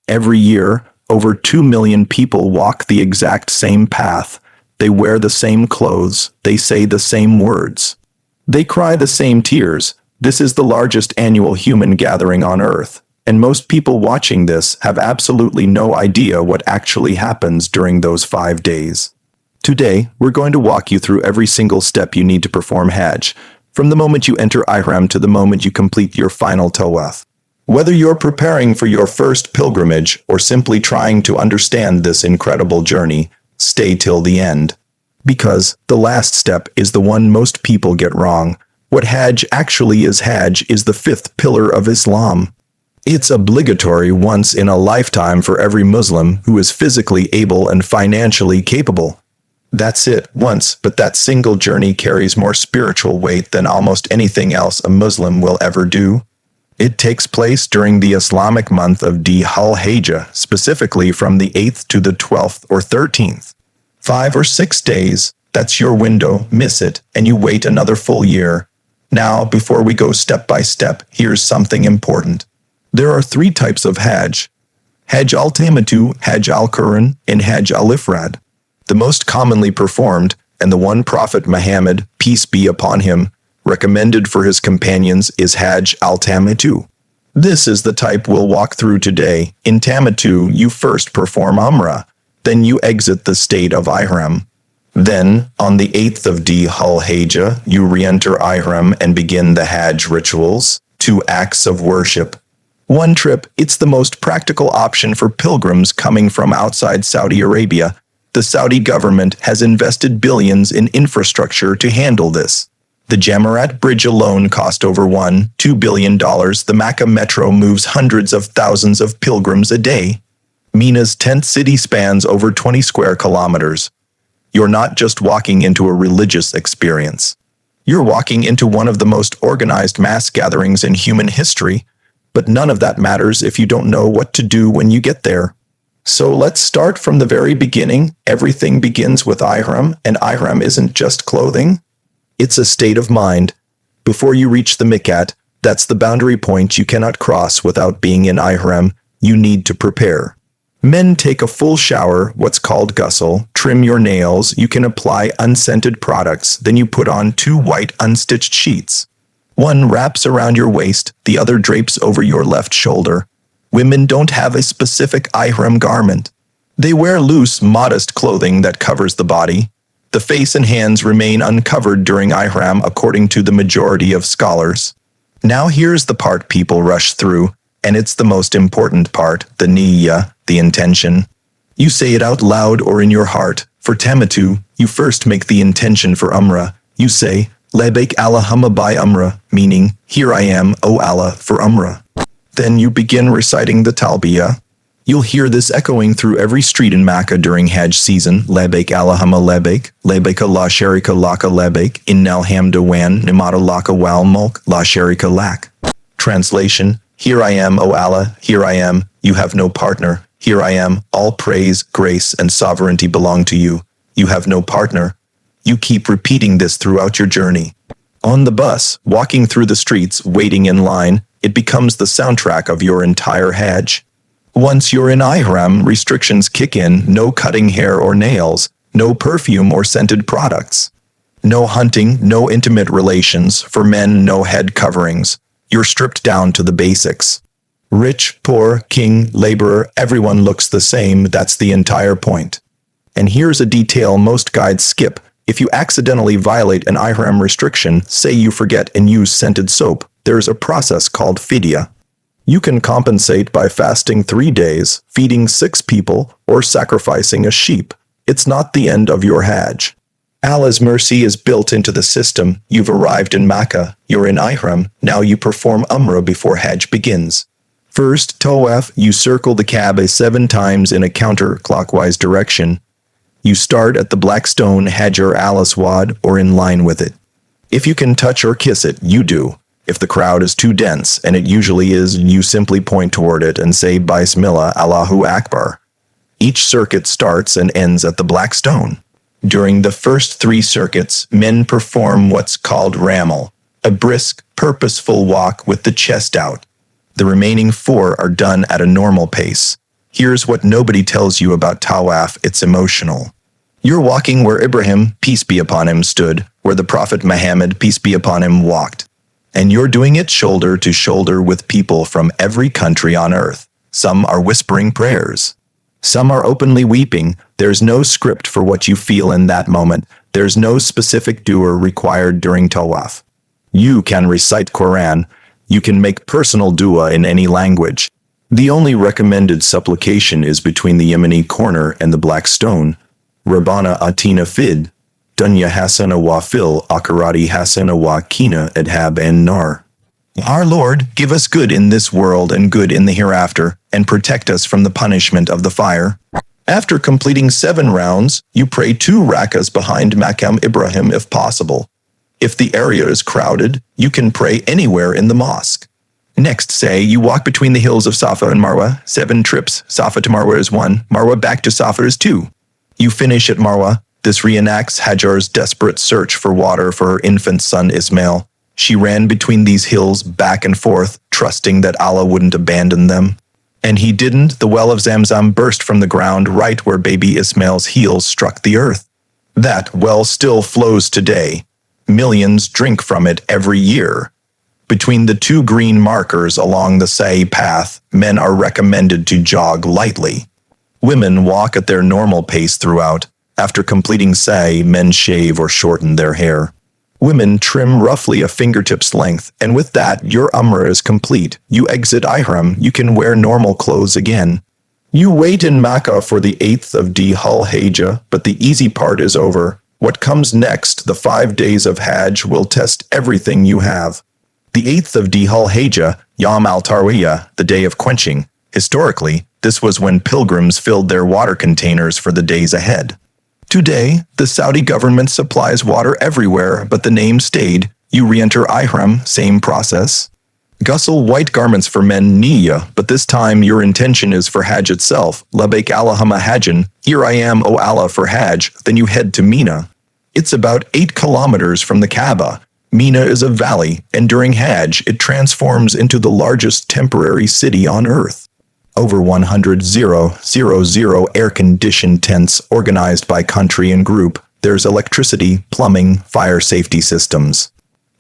Every year, over 2 million people walk the exact same path. They wear the same clothes. They say the same words. They cry the same tears. This is the largest annual human gathering on Earth, and most people watching this have absolutely no idea what actually happens during those 5 days. Today, we're going to walk you through every single step you need to perform Hajj, from the moment you enter Ihram to the moment you complete your final Tawaf. Whether you're preparing for your first pilgrimage or simply trying to understand this incredible journey, stay till the end. Because the last step is the one most people get wrong. What Hajj actually is, Hajj is the fifth pillar of Islam. It's obligatory once in a lifetime for every Muslim who is physically able and financially capable. That's it, once, but that single journey carries more spiritual weight than almost anything else a Muslim will ever do. It takes place during the Islamic month of Dhul Hijjah, specifically from the 8th to the 12th or 13th. 5 or 6 days, that's your window, miss it, and you wait another full year. Now, before we go step by step, here's something important. There are 3 types of Hajj: Hajj al-Tamattu, Hajj al-Qur'an, and Hajj al-Ifrad. The most commonly performed, and the one Prophet Muhammad, peace be upon him, recommended for his companions is Hajj al-Tamattu. This is the type we'll walk through today. In Tamattu, you first perform Umrah, then you exit the state of Ihram. Then, on the 8th of Dhul Hijjah, you re-enter Ihram and begin the Hajj rituals, 2 acts of worship. One trip, it's the most practical option for pilgrims coming from outside Saudi Arabia. The Saudi government has invested billions in infrastructure to handle this. The Jamarat Bridge alone cost over $1-2 billion. The Mecca metro moves hundreds of thousands of pilgrims a day. Mina's tent city spans over 20 square kilometers. You're not just walking into a religious experience. You're walking into one of the most organized mass gatherings in human history, but none of that matters if you don't know what to do when you get there. So let's start from the very beginning. Everything begins with Ihram, and Ihram isn't just clothing. It's a state of mind. Before you reach the Miqat, that's the boundary point you cannot cross without being in Ihram, you need to prepare. Men take a full shower, what's called ghusl, trim your nails, you can apply unscented products, then you put on 2 white unstitched sheets. One wraps around your waist, the other drapes over your left shoulder. Women don't have a specific Ihram garment. They wear loose, modest clothing that covers the body. The face and hands remain uncovered during Ihram according to the majority of scholars. Now here's the part people rush through, and it's the most important part, the niyyah, the intention. You say it out loud or in your heart. For Tamattu, you first make the intention for Umrah. You say, Labbaik Allahumma bi Umrah, meaning, here I am, O Allah, for Umrah. Then you begin reciting the Talbiyah. You'll hear this echoing through every street in Mecca during Hajj season. Labbaik Allahumma labbaik, labbaik la sharika laka labbaik, innal hamda wan nimata laka wal mulk la sharika lak. Translation: Here I am, O Allah, here I am, you have no partner. Here I am, all praise, grace, and sovereignty belong to you. You have no partner. You keep repeating this throughout your journey. On the bus, walking through the streets, waiting in line, it becomes the soundtrack of your entire Hajj. Once you're in Ihram, restrictions kick in: no cutting hair or nails, no perfume or scented products. No hunting, no intimate relations, for men no head coverings. You're stripped down to the basics. Rich, poor, king, laborer, everyone looks the same, that's the entire point. And here's a detail most guides skip. If you accidentally violate an Ihram restriction, say you forget and use scented soap, there's a process called Fidya. You can compensate by fasting 3 days, feeding 6 people, or sacrificing a sheep. It's not the end of your Hajj. Allah's mercy is built into the system. You've arrived in Mecca, you're in Ihram, now you perform Umrah before Hajj begins. First, Tawaf, you circle the Kaaba 7 times in a counterclockwise direction. You start at the black stone Hajar al-Aswad or in line with it. If you can touch or kiss it, you do. If the crowd is too dense, and it usually is, you simply point toward it and say Bismillah, Allahu Akbar. Each circuit starts and ends at the black stone. During the first 3 circuits, men perform what's called ramal, a brisk, purposeful walk with the chest out. The remaining 4 are done at a normal pace. Here's what nobody tells you about Tawaf, it's emotional. You're walking where Ibrahim, peace be upon him, stood, where the Prophet Muhammad, peace be upon him, walked. And you're doing it shoulder to shoulder with people from every country on earth. Some are whispering prayers. Some are openly weeping. There's no script for what you feel in that moment. There's no specific dua required during Tawaf. You can recite Quran. You can make personal dua in any language. The only recommended supplication is between the Yemeni corner and the Black Stone. Rabbana Atina Fid, Dunya Hasana wa fil Akarati Hasana wa Kina Adhab and Nar. Our Lord, give us good in this world and good in the hereafter, and protect us from the punishment of the fire. After completing 7 rounds, you pray 2 rakas behind Maqam Ibrahim if possible. If the area is crowded, you can pray anywhere in the mosque. Next, say you walk between the hills of Safa and Marwah, 7 trips. Safa to Marwah is 1, Marwah back to Safa is 2. You finish at Marwah. This reenacts Hajar's desperate search for water for her infant son Ismail. She ran between these hills back and forth, trusting that Allah wouldn't abandon them. And he didn't. The well of Zamzam burst from the ground right where baby Ismail's heels struck the earth. That well still flows today. Millions drink from it every year. Between the 2 green markers along the Sa'i path, men are recommended to jog lightly. Women walk at their normal pace throughout. After completing Sa'i, men shave or shorten their hair. Women trim roughly a fingertip's length, and with that, your Umrah is complete. You exit Ihram, you can wear normal clothes again. You wait in Mecca for the 8th of Dhul Hijjah, but the easy part is over. What comes next, the 5 days of Hajj, will test everything you have. The 8th of Dhul Hijjah, Yom al-Tarwiyah, the day of quenching. Historically, this was when pilgrims filled their water containers for the days ahead. Today, the Saudi government supplies water everywhere, but the name stayed. You re-enter Ihram, same process. Ghusl, white garments for men, Niyya, but this time your intention is for Hajj itself. Labbaik Allahumma Hajjan, here I am, O Allah, for Hajj. Then you head to Mina. It's about 8 kilometers from the Kaaba. Mina is a valley, and during Hajj, it transforms into the largest temporary city on earth. Over 100 air-conditioned tents organized by country and group. There's electricity, plumbing, fire safety systems.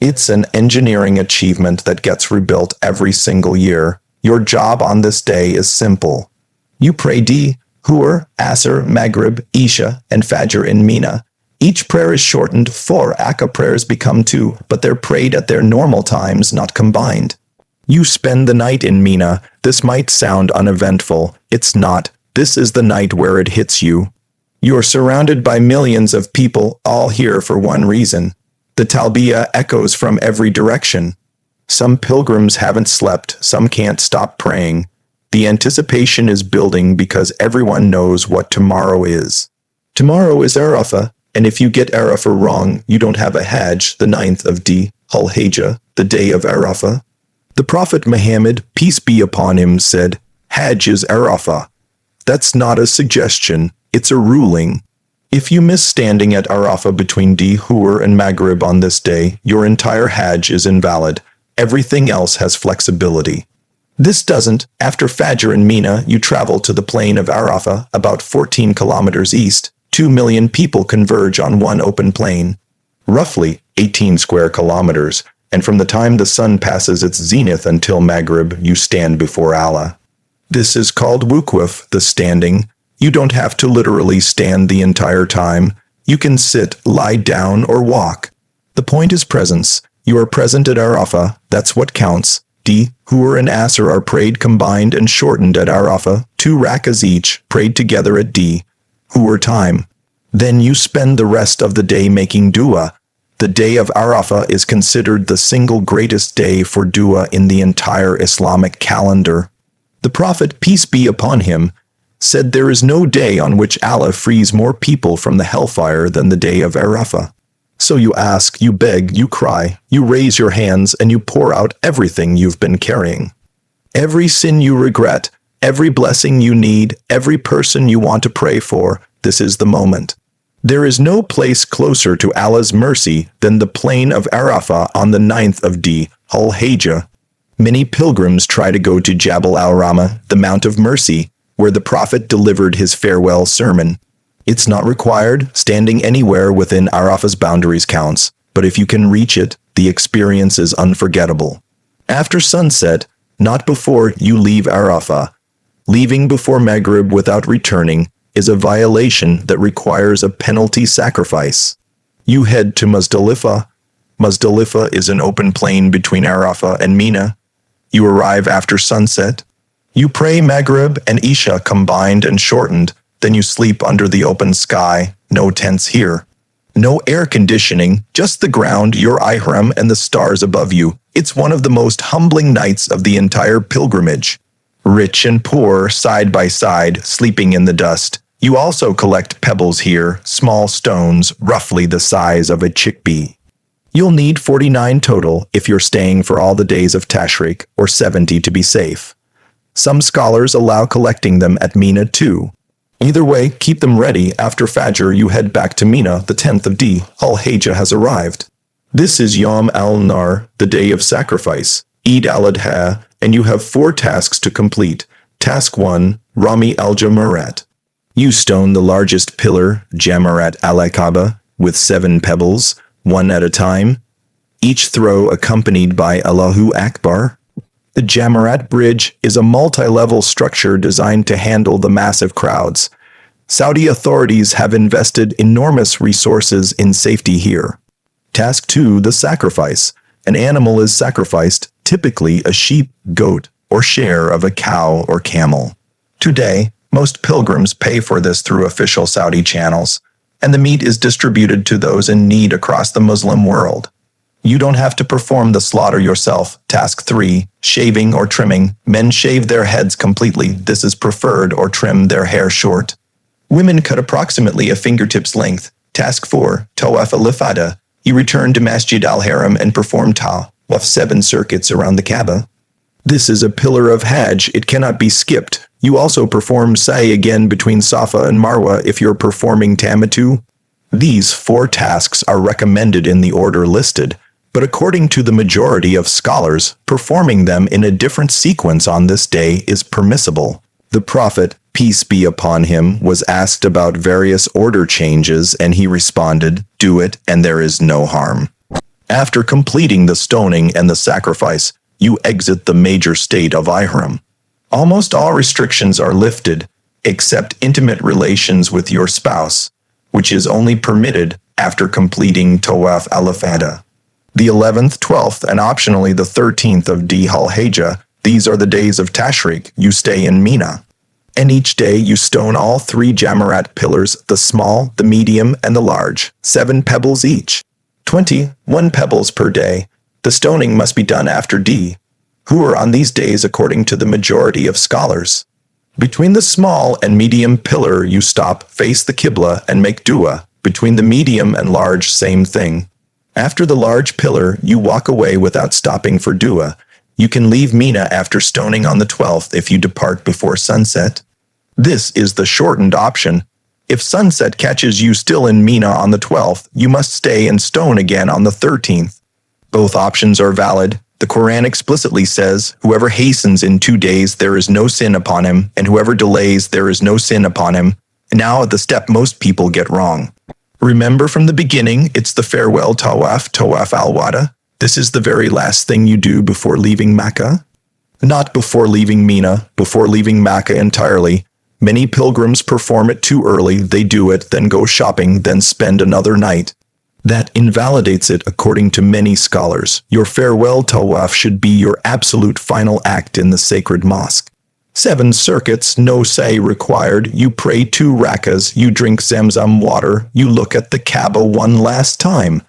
It's an engineering achievement that gets rebuilt every single year. Your job on this day is simple. You pray Dhuhr, Asr, Maghrib, Isha, and Fajr in Mina. Each prayer is shortened. 4 Akka prayers become 2, but they're prayed at their normal times, not combined. You spend the night in Mina. This might sound uneventful. It's not. This is the night where it hits you. You're surrounded by millions of people, all here for one reason. The talbiyah echoes from every direction. Some pilgrims haven't slept, some can't stop praying. The anticipation is building because everyone knows what tomorrow is. Tomorrow is Arafah, and if you get Arafah wrong, you don't have a Hajj, the 9th of Dhul Hijjah, the day of Arafah. The Prophet Muhammad, peace be upon him, said, Hajj is Arafah. That's not a suggestion, it's a ruling. If you miss standing at Arafah between Dhuhr and Maghrib on this day, your entire Hajj is invalid. Everything else has flexibility. This doesn't. After Fajr in Mina, you travel to the plain of Arafah, about 14 kilometers east. 2 million people converge on one open plain. Roughly 18 square kilometers. And from the time the sun passes its zenith until Maghrib, you stand before Allah. This is called wuquf, the standing. You don't have to literally stand the entire time. You can sit, lie down, or walk. The point is presence. You are present at Arafah, that's what counts. Dhuhr and Asr are prayed combined and shortened at Arafah, 2 rakas each, prayed together at Dhuhr time. Then you spend the rest of the day making dua. The day of Arafah is considered the single greatest day for dua in the entire Islamic calendar. The Prophet, peace be upon him, said there is no day on which Allah frees more people from the hellfire than the day of Arafah. So you ask, you beg, you cry, you raise your hands, and you pour out everything you've been carrying. Every sin you regret, every blessing you need, every person you want to pray for, this is the moment. There is no place closer to Allah's mercy than the plain of Arafah on the 9th of Dhul Hijjah. Many pilgrims try to go to Jabal al-Rahmah, the Mount of Mercy. where the Prophet delivered his farewell sermon. It's not required, standing anywhere within Arafah's boundaries counts, but if you can reach it, the experience is unforgettable. After sunset, not before you leave Arafah. Leaving before Maghrib without returning is a violation that requires a penalty sacrifice. You head to Muzdalifah. Muzdalifah is an open plain between Arafah and Mina. You arrive after sunset. You pray Maghrib and Isha combined and shortened, then you sleep under the open sky, no tents here. No air conditioning, just the ground, your Ihram, and the stars above you. It's one of the most humbling nights of the entire pilgrimage. Rich and poor, side by side, sleeping in the dust. You also collect pebbles here, small stones, roughly the size of a chickpea. You'll need 49 total if you're staying for all the days of Tashreeq, or 70 to be safe. Some scholars allow collecting them at Mina too. Either way, keep them ready. After Fajr, you head back to Mina. The 10th of Dhul Hijjah has arrived. This is Yom al-Nar, the day of sacrifice, Eid al-Adha, and you have 4 tasks to complete. Task 1, Rami al-Jamarat. You stone the largest pillar, Jamarat al-Kaaba, with 7 pebbles, one at a time. Each throw accompanied by Allahu Akbar. The Jamarat Bridge is a multi-level structure designed to handle the massive crowds. Saudi authorities have invested enormous resources in safety here. Task 2, the sacrifice. An animal is sacrificed, typically a sheep, goat, or share of a cow or camel. Today, most pilgrims pay for this through official Saudi channels, and the meat is distributed to those in need across the Muslim world. You don't have to perform the slaughter yourself. Task 3, shaving or trimming. Men shave their heads completely. This is preferred, or trim their hair short. Women cut approximately a fingertip's length. Task 4, Tawaf al-Ifada. You return to Masjid al-Haram and perform Tawaf 7 circuits around the Kaaba. This is a pillar of Hajj. It cannot be skipped. You also perform Sa'i again between Safa and Marwah if you're performing Tamattu. These 4 tasks are recommended in the order listed, but according to the majority of scholars, performing them in a different sequence on this day is permissible. The Prophet, peace be upon him, was asked about various order changes and he responded, "Do it and there is no harm." After completing the stoning and the sacrifice, you exit the major state of Ihram. Almost all restrictions are lifted, except intimate relations with your spouse, which is only permitted after completing Tawaf al-Ifada. The 11th, 12th, and optionally the 13th of Dhul Hijjah, these are the days of Tashreeq. You stay in Mina. And each day you stone all 3 Jamarat pillars, the small, the medium, and the large, 7 pebbles each. 21 pebbles per day. The stoning must be done after who are on these days according to the majority of scholars. Between the small and medium pillar you stop, face the Qibla, and make dua. Between the medium and large, same thing. After the large pillar, you walk away without stopping for dua. You can leave Mina after stoning on the 12th if you depart before sunset. This is the shortened option. If sunset catches you still in Mina on the 12th, you must stay and stone again on the 13th. Both options are valid. The Quran explicitly says, "Whoever hastens in 2 days, there is no sin upon him, and whoever delays, there is no sin upon him." Now the step most people get wrong. Remember from the beginning, it's the Farewell Tawaf, Tawaf al-Wada. This is the very last thing you do before leaving Mecca. Not before leaving Mina, before leaving Mecca entirely. Many pilgrims perform it too early. They do it, then go shopping, then spend another night. That invalidates it according to many scholars. Your farewell tawaf should be your absolute final act in the sacred mosque. 7 circuits, no say required. You pray 2 rakas, you drink Zamzam water, you look at the Kaaba one last time.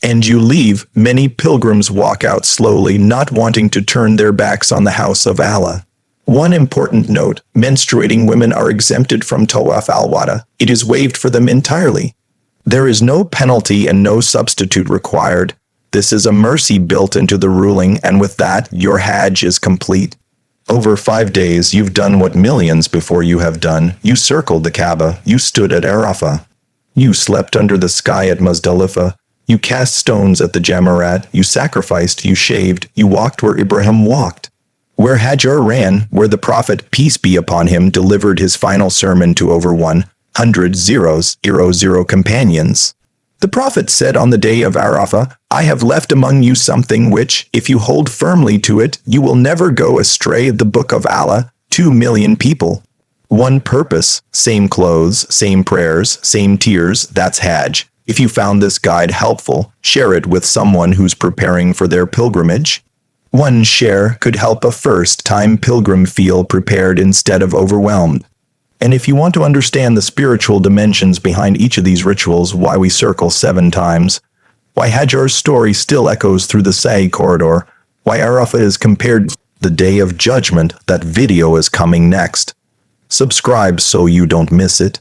And you leave. Many pilgrims walk out slowly, not wanting to turn their backs on the house of Allah. One important note, menstruating women are exempted from Tawaf al-Wada. It is waived for them entirely. There is no penalty and no substitute required. This is a mercy built into the ruling, and with that, your Hajj is complete. Over 5 days, you've done what millions before you have done. You circled the Kaaba. You stood at Arafah. You slept under the sky at Muzdalifah. You cast stones at the Jamarat. You sacrificed. You shaved. You walked where Ibrahim walked. where Hajj ran, where the Prophet, peace be upon him, delivered his final sermon to over 100 companions. The Prophet said on the day of Arafah, I have left among you something which, if you hold firmly to it, you will never go astray. The Book of Allah, 2 million people. One purpose, same clothes, same prayers, same tears, that's Hajj. If you found this guide helpful, share it with someone who's preparing for their pilgrimage. One share could help a first-time pilgrim feel prepared instead of overwhelmed. And if you want to understand the spiritual dimensions behind each of these rituals, why we circle 7 times, why Hajj's story still echoes through the Sa'i corridor, why Arafah is compared to the Day of Judgment, that video is coming next. Subscribe so you don't miss it.